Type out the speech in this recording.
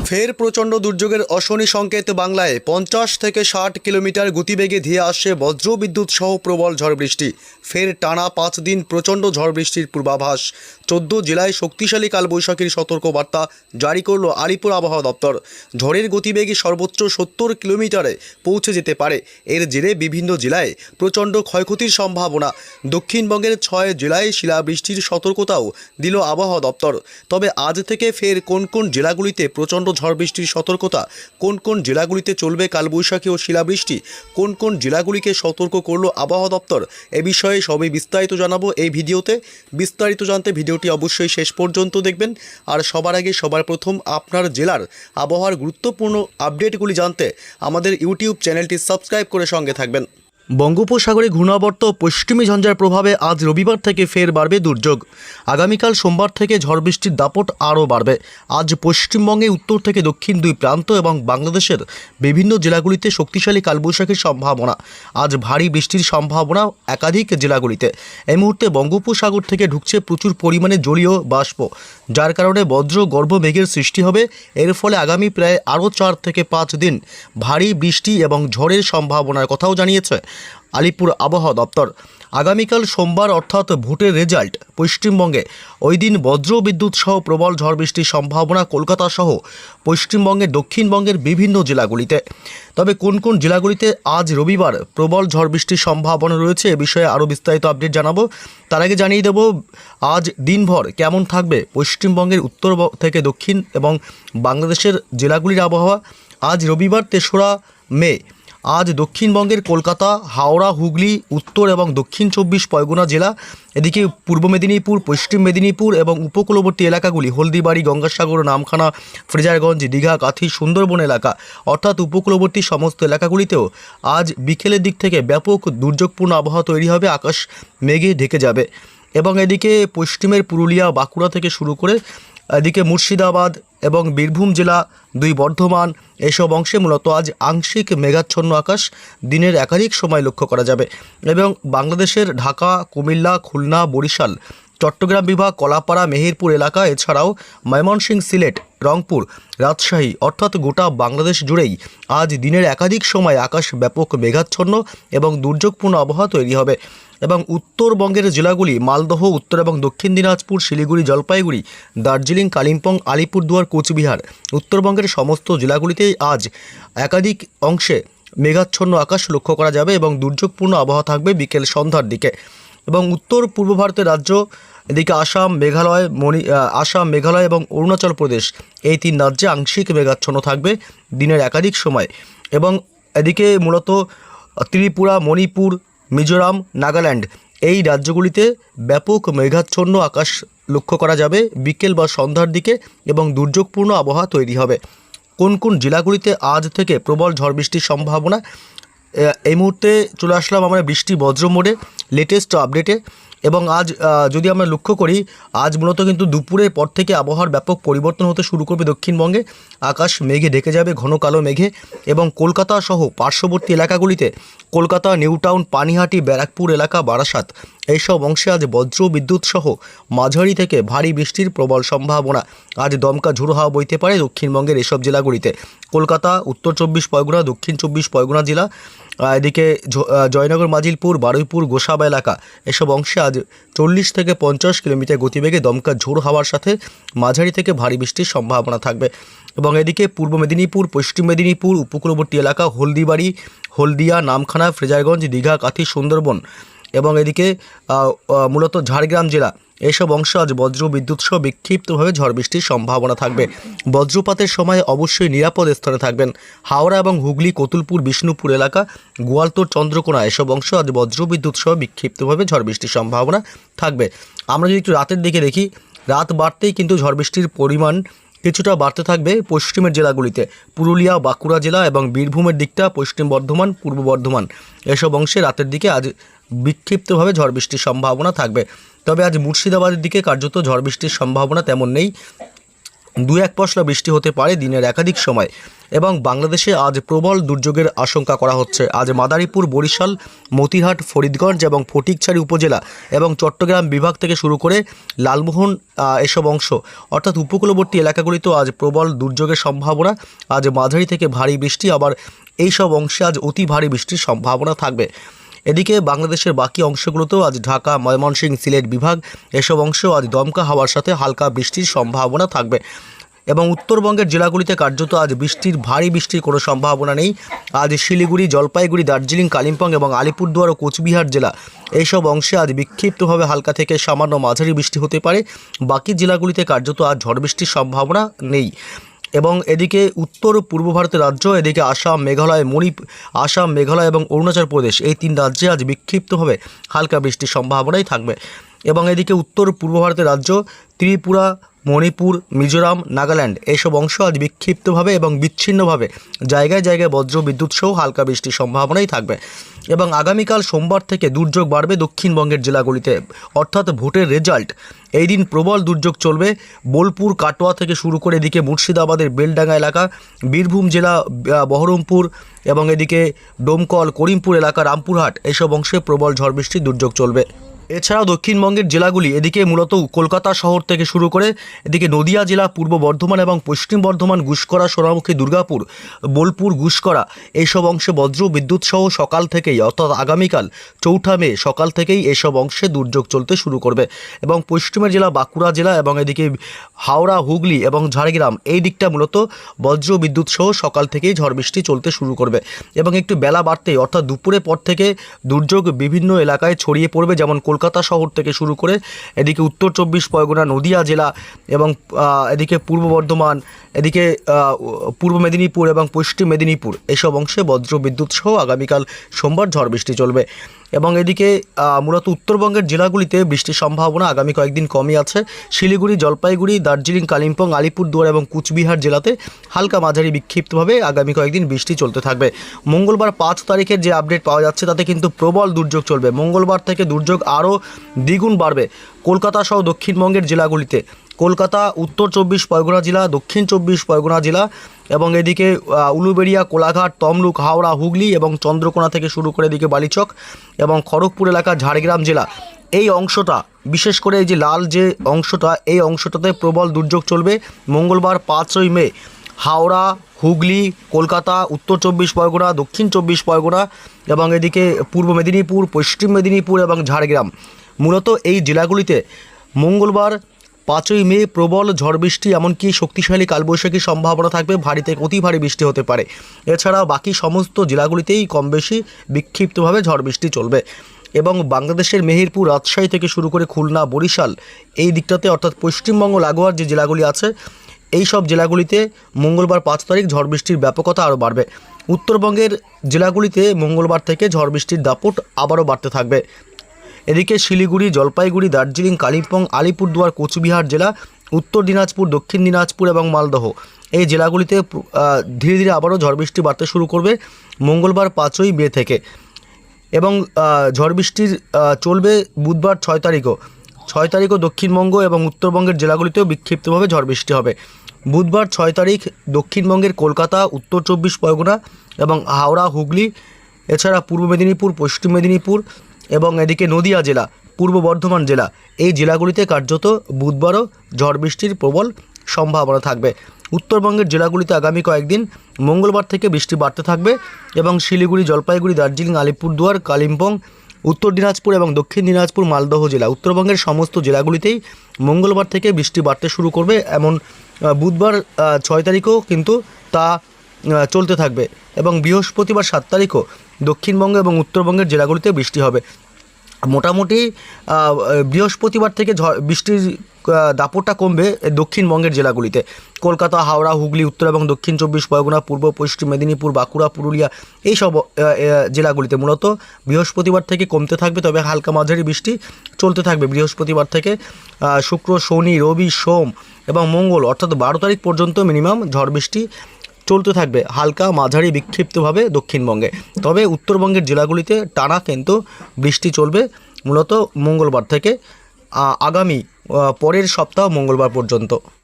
ফের প্রচণ্ড দুর্যোগের অশনি সংকেত বাংলায় 50 থেকে 60 কিলোমিটার গতিবেগে ধেয়ে আসছে বজ্রবিদ্যুৎ সহ প্রবল ঝড় বৃষ্টি। ফের টানা 5 দিন প্রচণ্ড ঝড় বৃষ্টির পূর্বাভাস। 14 জেলায় শক্তিশালী কালবৈশাখীর সতর্কবার্তা জারি করল আলিপুর আবহাওয়া দপ্তর। ঝড়ের গতিবেগে সর্বোচ্চ 70 কিলোমিটারে পৌঁছে যেতে পারে। এর জেরে বিভিন্ন জেলায় প্রচণ্ড ক্ষয়ক্ষতির সম্ভাবনা। দক্ষিণবঙ্গের 6 জেলায় শিলাবৃষ্টির সতর্কতাও দিল আবহাওয়া দপ্তর। তবে আজ থেকে ফের কোন কোন জেলাগুলিতে প্রচণ্ড ঝড় বৃষ্টির সতর্কতা, কোন কোন জেলাগুলিতে চলবে কালবৈশাখী ও শিলাবৃষ্টি, কোন কোন জেলাগুলিকে সতর্ক করল আবহাওয়া দপ্তর, এ বিষয়ে সবই বিস্তারিত জানাবো এই ভিডিওতে। বিস্তারিত জানতে ভিডিওটি অবশ্যই শেষ পর্যন্ত দেখবেন। আর সবার আগে সবার প্রথম আপনার জেলার আবহাওয়ার গুরুত্বপূর্ণ আপডেটগুলি জানতে আমাদের ইউটিউব চ্যানেলটি সাবস্ক্রাইব করে সঙ্গে থাকবেন। বঙ্গোপসাগরে ঘূর্ণাবর্ত পশ্চিমী ঝঞ্ঝার প্রভাবে আজ রবিবার থেকে ফের বাড়বে দুর্যোগ। আগামীকাল সোমবার থেকে ঝড় বৃষ্টির দাপট আরও বাড়বে। আজ পশ্চিমবঙ্গে উত্তর থেকে দক্ষিণ দুই প্রান্ত এবং বাংলাদেশের বিভিন্ন জেলাগুলিতে শক্তিশালী কালবৈশাখীর সম্ভাবনা। আজ ভারী বৃষ্টির সম্ভাবনা একাধিক জেলাগুলিতে। এই মুহূর্তে বঙ্গোপসাগর থেকে ঢুকছে প্রচুর পরিমাণে জলীয় বাষ্প, যার কারণে বজ্র গর্ভ মেঘের সৃষ্টি হবে। এর ফলে আগামী প্রায় আরও 4 থেকে 5 দিন ভারী বৃষ্টি এবং ঝড়ের সম্ভাবনার কথাও জানিয়েছে আলিপুর আবহাওয়া দপ্তর। আগামীকাল সোমবার অর্থাৎ ভোটের রেজাল্ট পশ্চিমবঙ্গে, ওই দিন বজ্র বিদ্যুৎ সহ প্রবল ঝড় বৃষ্টির সম্ভাবনা কলকাতা সহ পশ্চিমবঙ্গের দক্ষিণবঙ্গের বিভিন্ন জেলাগুলিতে। তবে কোন কোন জেলাগুলিতে আজ রবিবার প্রবল ঝড় বৃষ্টির সম্ভাবনা রয়েছে এ বিষয়ে আরও বিস্তারিত আপডেট জানাবো। তার আগে জানিয়ে দেব আজ দিনভর কেমন থাকবে পশ্চিমবঙ্গের উত্তর থেকে দক্ষিণ এবং বাংলাদেশের জেলাগুলির আবহাওয়া। আজ রবিবার 3রা মে আজ দক্ষিণবঙ্গের কলকাতা, হাওড়া, হুগলি, উত্তর এবং দক্ষিণ 24 পরগনা জেলা, এদিকে পূর্ব মেদিনীপুর, পশ্চিম মেদিনীপুর এবং উপকূলবর্তী এলাকাগুলি হলদিবাড়ি, গঙ্গাসাগর, নামখানা, ফ্রেজারগঞ্জ, দীঘা, কাঁথি, সুন্দরবন এলাকা অর্থাৎ উপকূলবর্তী সমস্ত এলাকাগুলিতেও আজ বিকেলের দিক থেকে ব্যাপক দুর্যোগপূর্ণ আবহাওয়া তৈরি হবে। আকাশ মেঘে ঢেকে যাবে এবং এদিকে পশ্চিমের পুরুলিয়া, বাঁকুড়া থেকে শুরু করে এদিকে মুর্শিদাবাদ এবং বীরভূম জেলা, 2 বর্ধমান, এসব অংশে মূলত আজ আংশিক মেঘাচ্ছন্ন আকাশ দিনের একাধিক সময় লক্ষ্য করা যাবে। এবং বাংলাদেশের ঢাকা, কুমিল্লা, খুলনা, বরিশাল, চট্টগ্রাম বিভাগ, কলাপাড়া, মেহেরপুর এলাকা, এছাড়াও ময়মনসিংহ, সিলেট, রংপুর, রাজশাহী অর্থাৎ গোটা বাংলাদেশ জুড়েই আজ দিনের একাধিক সময় আকাশ ব্যাপক মেঘাচ্ছন্ন এবং দুর্যোগপূর্ণ আবহাওয়া তৈরি হবে। এবং উত্তরবঙ্গের জেলাগুলি মালদহ, উত্তর এবং দক্ষিণ দিনাজপুর, শিলিগুড়ি, জলপাইগুড়ি, দার্জিলিং, কালিম্পং, আলিপুরদুয়ার, কোচবিহার, উত্তরবঙ্গের সমস্ত জেলাগুলিতেই আজ একাধিক অংশে মেঘাচ্ছন্ন আকাশ লক্ষ্য করা যাবে এবং দুর্যোগপূর্ণ আবহাওয়া থাকবে বিকেল সন্ধ্যার দিকে। এবং উত্তর পূর্ব ভারতের রাজ্য এদিকে আসাম, মেঘালয় এবং অরুণাচল প্রদেশ, এই 3 রাজ্যে আংশিক মেঘাচ্ছন্ন থাকবে দিনের একাধিক সময়। এবং এদিকে মূলত ত্রিপুরা, মণিপুর, মিজোরাম, নাগাল্যান্ড, এই রাজ্যগুলিতে ব্যাপক মেঘাচ্ছন্ন আকাশ লক্ষ্য করা যাবে বিকেল বা সন্ধ্যার দিকে এবং দুর্যোগপূর্ণ আবহাওয়া তৈরি হবে। কোন কোন জেলাগুলিতে আজ থেকে প্রবল ঝড় বৃষ্টির সম্ভাবনা, এই মুহূর্তে চলে আসলাম আমরা বৃষ্টি বজ্র মোডে লেটেস্ট আপডেটে। এবং আজ যদি আমরা লক্ষ্য করি, আজ মূলত কিন্তু দুপুরের পর থেকে আবহাওয়ার ব্যাপক পরিবর্তন হতে শুরু করবে দক্ষিণবঙ্গে। আকাশ মেঘে ঢেকে যাবে, ঘন কালো মেঘে। এবং কলকাতা সহ পার্শ্ববর্তী এলাকাগুলিতে কলকাতা, নিউ টাউন, পানিহাটি, ব্যারাকপুর এলাকা, বারাসাত, এইসব অংশে আজ বজ্র বিদ্যুৎ সহ মাঝারি থেকে ভারী বৃষ্টির প্রবল সম্ভাবনা। আজ দমকা ঝোড়ো হাওয়া বইতে পারে দক্ষিণবঙ্গের এসব জেলাগুলিতে। কলকাতা, উত্তর 24 পরগনা, দক্ষিণ 24 পরগনা জেলা, এদিকে জয়নগর, মাজিলপুর, বারুইপুর, গোসাবা এলাকা, এসব অংশে আজ 40 থেকে 50 কিলোমিটার গতিবেগে দমকা ঝোড়ো হাওয়ার সাথে মাঝারি থেকে ভারী বৃষ্টির সম্ভাবনা থাকবে। এবং এদিকে পূর্ব মেদিনীপুর, পশ্চিম মেদিনীপুর, উপকূলবর্তী এলাকা হলদিবাড়ি, হলদিয়া, নামখানা, ফ্রেজারগঞ্জ, দীঘা, কাঁথি, সুন্দরবন এবং এদিকে মূলত ঝাড়গ্রাম জেলা, এইসব অংশ আজ বজ্র বিদ্যুৎ সহ বিক্ষিপ্তভাবে ঝড় বৃষ্টির সম্ভাবনা থাকবে। বজ্রপাতের সময় অবশ্যই নিরাপদ স্থানে থাকবেন। হাওড়া এবং হুগলি, কতুলপুর, বিষ্ণুপুর এলাকা, গোয়ালতোর, চন্দ্রকোনা, এসব অংশ আজ বজ্র বিদ্যুৎ সহ বিক্ষিপ্তভাবে ঝড় বৃষ্টির সম্ভাবনা থাকবে। আমরা যদি একটু রাতের দিকে দেখি, রাত বাড়তেই কিন্তু ঝড় বৃষ্টির পরিমাণ কিছুটা বাড়তে থাকবে পশ্চিমের জেলাগুলিতে। পুরুলিয়া, বাঁকুড়া জেলা এবং বীরভূমের দিকটা, পশ্চিম বর্ধমান, পূর্ব বর্ধমান, এসব অংশে রাতের দিকে আজ বিক্ষিপ্তভাবে ঝড় বৃষ্টির সম্ভাবনা থাকবে। তবে আজ মুর্শিদাবাদের দিকে কার্যত ঝড় বৃষ্টির সম্ভাবনা তেমন নেই। এক পশলা বৃষ্টি হতে পারে দিনের একাধিক সময়। এবং বাংলাদেশে আজ প্রবল দুর্যোগের আশঙ্কা করা হচ্ছে। আজ মাদারীপুর, বরিশাল, মতিহাট, ফরিদগঞ্জ এবং ফটিকছড়ি উপজেলা এবং চট্টগ্রাম বিভাগ থেকে শুরু করে লালমোহন এসব অংশ অর্থাৎ উপকূলবর্তী এলাকাগুলিতেও আজ প্রবল দুর্যোগের সম্ভাবনা। আজ মাঝারি থেকে ভারী বৃষ্টি, আবার এই সব অংশে আজ অতি ভারী বৃষ্টির সম্ভাবনা থাকবে। এদিকে বাংলাদেশের বাকি অংশগুলোতেও আজ ঢাকা, ময়মনসিংহ, সিলেট বিভাগ এসব অংশেও আজ দমকা হাওয়ার সাথে হালকা বৃষ্টির সম্ভাবনা থাকবে। এবং উত্তরবঙ্গের জেলাগুলিতে কার্যত আজ ভারী বৃষ্টির কোনো সম্ভাবনা নেই। আজ শিলিগুড়ি, জলপাইগুড়ি, দার্জিলিং, কালিম্পং এবং আলিপুরদুয়ার ও কোচবিহার জেলা এইসব অংশে আজ বিক্ষিপ্তভাবে হালকা থেকে সামান্য মাঝারি বৃষ্টি হতে পারে। বাকি জেলাগুলিতে কার্যত আজ ঝড় বৃষ্টির সম্ভাবনা নেই। এবং এদিকে উত্তর পূর্ব ভারতের রাজ্য, এদিকে আসাম, মেঘালয় এবং অরুণাচল প্রদেশ এই 3 রাজ্যে আজ বিক্ষিপ্তভাবে হালকা বৃষ্টির সম্ভাবনাই থাকবে। এবং এদিকে উত্তর পূর্ব ভারতের রাজ্য ত্রিপুরা, মণিপুর, মিজোরাম, নাগাল্যান্ড এইসব অংশ আজ বিক্ষিপ্তভাবে এবং বিচ্ছিন্নভাবে জায়গায় জায়গায় বজ্র বিদ্যুৎ সহ হালকা বৃষ্টির সম্ভাবনাই থাকবে। এবং আগামীকাল সোমবার থেকে দুর্যোগ বাড়বে দক্ষিণবঙ্গের জেলাগুলিতে, অর্থাৎ ভোটের রেজাল্ট এই দিন প্রবল দুর্যোগ চলবে। বোলপুর, কাটোয়া থেকে শুরু করে এদিকে মুর্শিদাবাদের বেলডাঙ্গা এলাকা, বীরভূম জেলা, বহরমপুর এবং এদিকে ডোমকল, করিমপুর এলাকা, রামপুরহাট এইসব অংশে প্রবল ঝড় বৃষ্টির দুর্যোগ চলবে। এছাড়াও দক্ষিণবঙ্গের জেলাগুলি এদিকে মূলত কলকাতা শহর থেকে শুরু করে এদিকে নদিয়া জেলা, পূর্ব বর্ধমান এবং পশ্চিম বর্ধমান, গুসকরা, সোনামুখী, দুর্গাপুর, বোলপুর, গুসকরা এইসব অংশে বজ্র বিদ্যুৎ সহ সকাল থেকেই অর্থাৎ আগামীকাল 4 মে সকাল থেকেই এসব অংশে দুর্যোগ চলতে শুরু করবে। এবং পশ্চিমের জেলা বাঁকুড়া জেলা এবং এদিকে হাওড়া, হুগলি এবং ঝাড়গ্রাম এই দিকটা মূলত বজ্র বিদ্যুৎ সহ সকাল থেকেই ঝড় বৃষ্টি চলতে শুরু করবে। এবং একটু বেলা বাড়তেই অর্থাৎ দুপুরের পর থেকে দুর্যোগ বিভিন্ন এলাকায় ছড়িয়ে পড়বে, যেমন কলকাতা শহর থেকে শুরু করে এদিকে উত্তর 24 পরগনা, নদিয়া জেলা এবং এদিকে পূর্ব বর্ধমান, এদিকে পূর্ব মেদিনীপুর এবং পশ্চিম মেদিনীপুর এসব অংশে বজ্র বিদ্যুৎ সহ আগামীকাল সোমবার ঝড় বৃষ্টি চলবে। এবং এদিকে মূলত উত্তরবঙ্গের জেলাগুলিতে বৃষ্টির সম্ভাবনা আগামী কয়েকদিন কমই আছে। শিলিগুড়ি, জলপাইগুড়ি, দার্জিলিং, কালিম্পং, আলিপুরদুয়ার এবং কুচবিহার জেলাতে হালকা মাঝারি বিক্ষিপ্তভাবে আগামী কয়েকদিন বৃষ্টি চলতে থাকবে। মঙ্গলবার 5 তারিখের যে আপডেট পাওয়া যাচ্ছে তাতে কিন্তু প্রবল দুর্যোগ চলবে। মঙ্গলবার থেকে দুর্যোগ আরও দ্বিগুণ বাড়বে কলকাতা সহ দক্ষিণবঙ্গের জেলাগুলিতে। কলকাতা, উত্তর 24 পরগনা জেলা, দক্ষিণ 24 পরগনা জেলা এবং এদিকে উলুবেড়িয়া, কোলাঘাট, তমলুক, হাওড়া, হুগলি এবং চন্দ্রকোনা থেকে শুরু করে এদিকে বালিচক এবং খড়গপুর এলাকা, ঝাড়গ্রাম জেলা এই অংশটা, বিশেষ করে এই যে লাল যে অংশটা, এই অংশটাতে প্রবল দুর্যোগ চলবে। মঙ্গলবার 5 মে হাওড়া, হুগলি, কলকাতা, উত্তর 24 পরগনা, দক্ষিণ 24 পরগনা এবং এদিকে পূর্ব মেদিনীপুর, পশ্চিম মেদিনীপুর এবং ঝাড়গ্রাম মূলত এই জেলাগুলিতে মঙ্গলবার 5 মে প্রবল ঝড় বৃষ্টি এমনকি শক্তিশালী কালবৈশাখীর সম্ভাবনা থাকবে। ভারী থেকে অতি ভারী বৃষ্টি হতে পারে। এছাড়াও বাকি সমস্ত জেলাগুলিতেই কম বেশি বিক্ষিপ্তভাবে ঝড় বৃষ্টি চলবে। এবং বাংলাদেশের মেহেরপুর, রাজশাহী থেকে শুরু করে খুলনা, বরিশাল এই দিকটাতে অর্থাৎ পশ্চিমবঙ্গ লাগোয়ার যে জেলাগুলি আছে এই সব জেলাগুলিতে মঙ্গলবার 5 তারিখ ঝড় বৃষ্টির ব্যাপকতা আরও বাড়বে। উত্তরবঙ্গের জেলাগুলিতে মঙ্গলবার থেকে ঝড় বৃষ্টির দাপট আবারও বাড়তে থাকবে। এদিকে শিলিগুড়ি, জলপাইগুড়ি, দার্জিলিং, কালিম্পং, আলিপুরদুয়ার, কোচবিহার জেলা, উত্তর দিনাজপুর, দক্ষিণ দিনাজপুর এবং মালদহ এই জেলাগুলিতে ধীরে ধীরে আবারও ঝড় বৃষ্টি বাড়তে শুরু করবে মঙ্গলবার 5 মে থেকে। এবং ঝড় বৃষ্টির চলবে বুধবার 6 তারিখও দক্ষিণবঙ্গ এবং উত্তরবঙ্গের জেলাগুলিতেও বিক্ষিপ্তভাবে ঝড় বৃষ্টি হবে। বুধবার 6 তারিখ দক্ষিণবঙ্গের কলকাতা, উত্তর 24 পরগনা এবং হাওড়া, হুগলি, এছাড়া পূর্ব মেদিনীপুর, পশ্চিম মেদিনীপুর এবং এদিকে নদিয়া জেলা, পূর্ব বর্ধমান জেলা এই জেলাগুলিতে কার্যত বুধবারও ঝড় বৃষ্টির প্রবল সম্ভাবনা থাকবে। উত্তরবঙ্গের জেলাগুলিতে আগামী কয়েকদিন মঙ্গলবার থেকে বৃষ্টি বাড়তে থাকবে এবং শিলিগুড়ি, জলপাইগুড়ি, দার্জিলিং, আলিপুরদুয়ার, কালিম্পং, উত্তর দিনাজপুর এবং দক্ষিণ দিনাজপুর, মালদহ জেলা উত্তরবঙ্গের সমস্ত জেলাগুলিতেই মঙ্গলবার থেকে বৃষ্টি বাড়তে শুরু করবে। এমন বুধবার 6 তারিখও কিন্তু তা চলতে থাকবে এবং বৃহস্পতিবার 7 তারিখও দক্ষিণবঙ্গ এবং উত্তরবঙ্গের জেলাগুলিতে বৃষ্টি হবে। মোটামুটি বৃহস্পতিবার থেকে বৃষ্টির দাপটটা কমবে দক্ষিণবঙ্গের জেলাগুলিতে। কলকাতা, হাওড়া, হুগলি, উত্তর এবং দক্ষিণ 24 পরগনা, পূর্ব পশ্চিম মেদিনীপুর, বাঁকুড়া, পুরুলিয়া এই সব জেলাগুলিতে মূলত বৃহস্পতিবার থেকে কমতে থাকবে, তবে হালকা মাঝারি বৃষ্টি চলতে থাকবে বৃহস্পতিবার থেকে। শুক্র, শনি, রবি, সোম এবং মঙ্গল অর্থাৎ 12 তারিখ পর্যন্ত মিনিমাম ঝড় বৃষ্টি চলতে থাকবে হালকা মাঝারি বিক্ষিপ্তভাবে দক্ষিণবঙ্গে। তবে উত্তরবঙ্গের জেলাগুলিতে টানা কিন্তু বৃষ্টি চলবে মূলত মঙ্গলবার থেকে আগামী পরের সপ্তাহ মঙ্গলবার পর্যন্ত।